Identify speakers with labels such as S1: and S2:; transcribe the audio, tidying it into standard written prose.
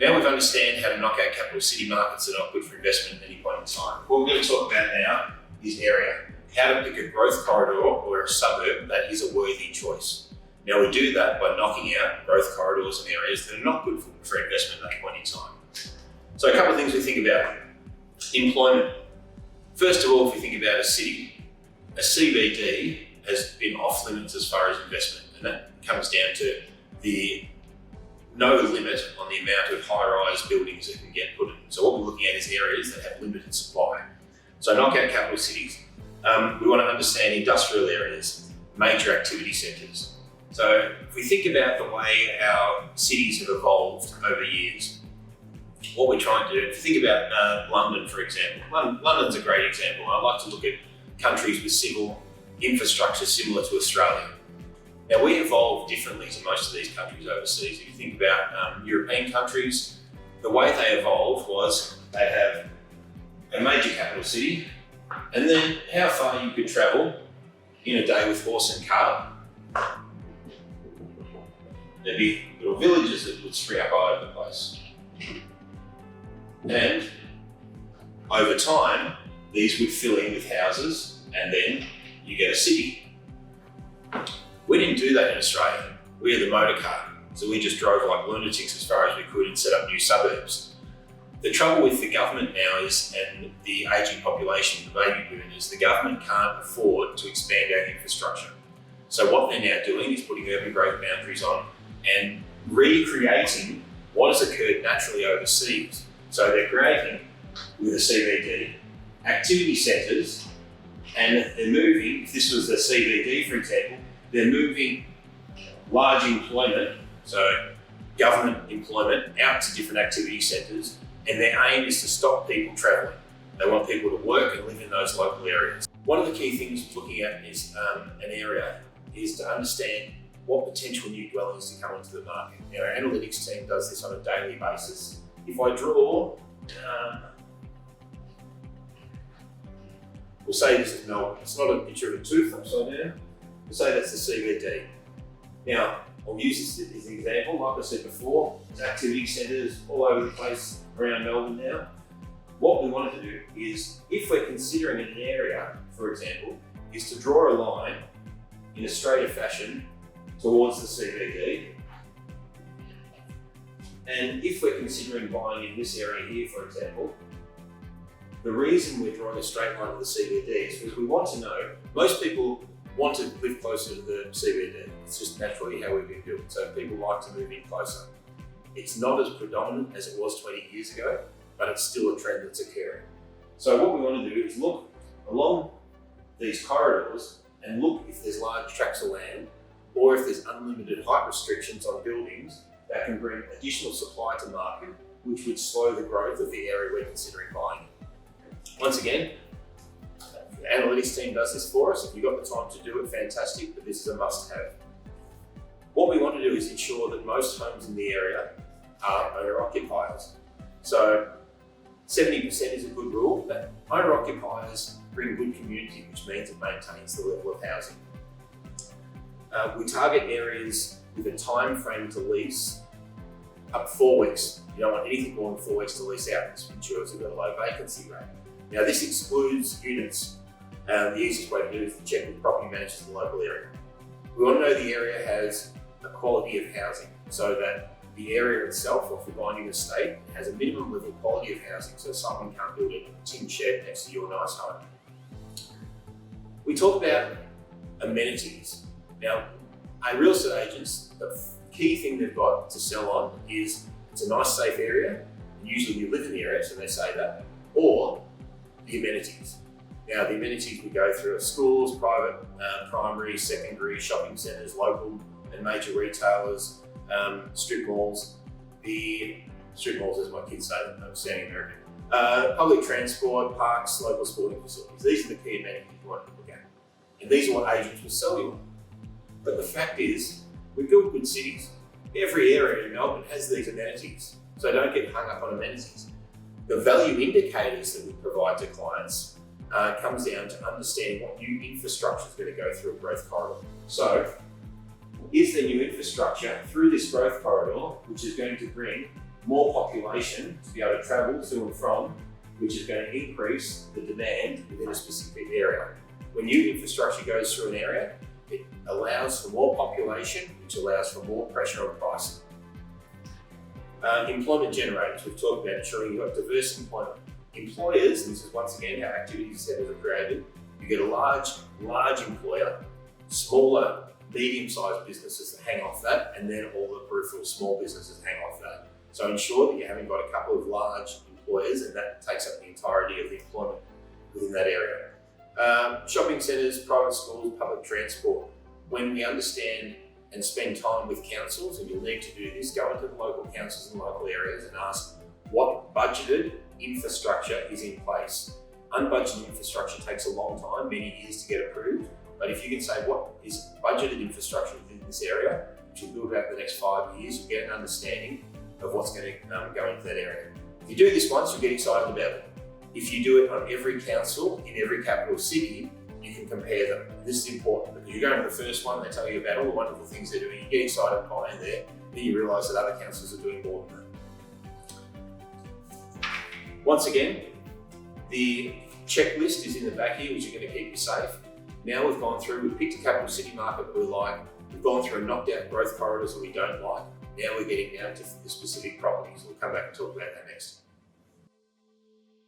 S1: Now we've understand how to knock out capital city markets that are not good for investment at any point in time. What we're going to talk about now is area. How to pick a growth corridor or a suburb that is a worthy choice. Now we do that by knocking out growth corridors and areas that are not good for investment at any point in time. So a couple of things we think about. Employment. First of all, if you think about a city, a CBD has been off limits as far as investment, and that comes down to the no limit on the amount of high-rise buildings that can get put in. So what we're looking at is areas that have limited supply. So knock out capital cities. We want to understand industrial areas, major activity centres. So if we think about the way our cities have evolved over years, what we're trying to do, if you think about London, for example, London's a great example. I like to look at countries with civil infrastructure similar to Australia. Now we evolved differently to most of these countries overseas. If you think about European countries, the way they evolved was they have a major capital city, and then how far you could travel in a day with horse and cart. There'd be little villages that would spring up all over the place. And over time, these would fill in with houses, and then you get a city. We didn't do that in Australia. We had the motor car, so we just drove like lunatics as far as we could and set up new suburbs. The trouble with the government now is, and the ageing population, the baby boomers, the government can't afford to expand our infrastructure. So what they're now doing is putting urban growth boundaries on and recreating what has occurred naturally overseas. So they're creating, with a CBD, activity centres, and they're moving, if this was the CBD for example, they're moving large employment, so government employment, out to different activity centres, and their aim is to stop people travelling. They want people to work and live in those local areas. One of the key things looking at is an area is to understand what potential new dwellings to come into the market. Now, our analytics team does this on a daily basis. If I draw, we'll say this is Melbourne. It's not a picture of a tooth upside down. We'll say that's the CBD. Now, I'll use this as an example. Like I said before, there's activity centres all over the place around Melbourne now. What we wanted to do is, if we're considering an area, for example, is to draw a line in a straighter fashion towards the CBD. And if we're considering buying in this area here, for example, the reason we're drawing a straight line to the CBD is because we want to know, most people want to live closer to the CBD. It's just naturally how we've been built. So people like to move in closer. It's not as predominant as it was 20 years ago, but it's still a trend that's occurring. So what we want to do is look along these corridors and look if there's large tracts of land or if there's unlimited height restrictions on buildings that can bring additional supply to market, which would slow the growth of the area we're considering buying. Once again, the analytics team does this for us. If you've got the time to do it, fantastic, but this is a must-have. What we want to do is ensure that most homes in the area are owner-occupiers. So 70% is a good rule, but owner-occupiers bring good community, which means it maintains the level of housing. We target areas with a time frame to lease up 4 weeks. You don't want anything more than 4 weeks to lease out. This ensures you've got a low vacancy rate. Now this excludes units. The easiest way to do it is to check with property managers in the local area. We want to know the area has a quality of housing, so that the area itself, or if we're buying an estate, has a minimum level of quality of housing, so someone can't build a tin shed next to your nice home. We talk about amenities. Now, a real estate agents, the key thing they've got to sell on is it's a nice, safe area, and usually you live in the area, so they say that, or the amenities. Now, the amenities we go through are schools, private, primary, secondary, shopping centres, local and major retailers, strip malls. The strip malls, as my kids say, I'm sounding American. Public transport, parks, local sporting facilities. These are the key amenities you want to look at. And these are what agents will sell you on. But the fact is, we build good cities. Every area in Melbourne has these amenities, so don't get hung up on amenities. The value indicators that we provide to clients comes down to understanding what new infrastructure is going to go through a growth corridor. So, is there new infrastructure through this growth corridor which is going to bring more population to be able to travel to and from, which is going to increase the demand within a specific area. When new infrastructure goes through an area, it allows for more population, which allows for more pressure on pricing. Employment generators, we've talked about ensuring you've got diverse employment. Employers, and this is once again how activity centres are created, you get a large employer, smaller, medium-sized businesses that hang off that, and then all the peripheral small businesses hang off that. So ensure that you haven't got a couple of large employers, and that takes up the entirety of the employment within that area. Shopping centres, private schools, public transport. When we understand and spend time with councils, and you'll need to do this, go into the local councils and local areas and ask what budgeted infrastructure is in place. Unbudgeted infrastructure takes a long time, many years to get approved, but if you can say what is budgeted infrastructure within this area, which will build out the next 5 years, you'll get an understanding of what's going to go into that area. If you do this once, you'll get excited about it. If you do it on every council in every capital city, you can compare them. This is important because you're going to the first one, they tell you about all the wonderful things they're doing, you get excited by it there, then you realise that other councils are doing more than that. Once again, the checklist is in the back here, which is going to keep you safe. Now we've gone through, we've picked a capital city market that we like, we've gone through and knocked out growth corridors that we don't like. Now we're getting down to the specific properties. We'll come back and talk about that next.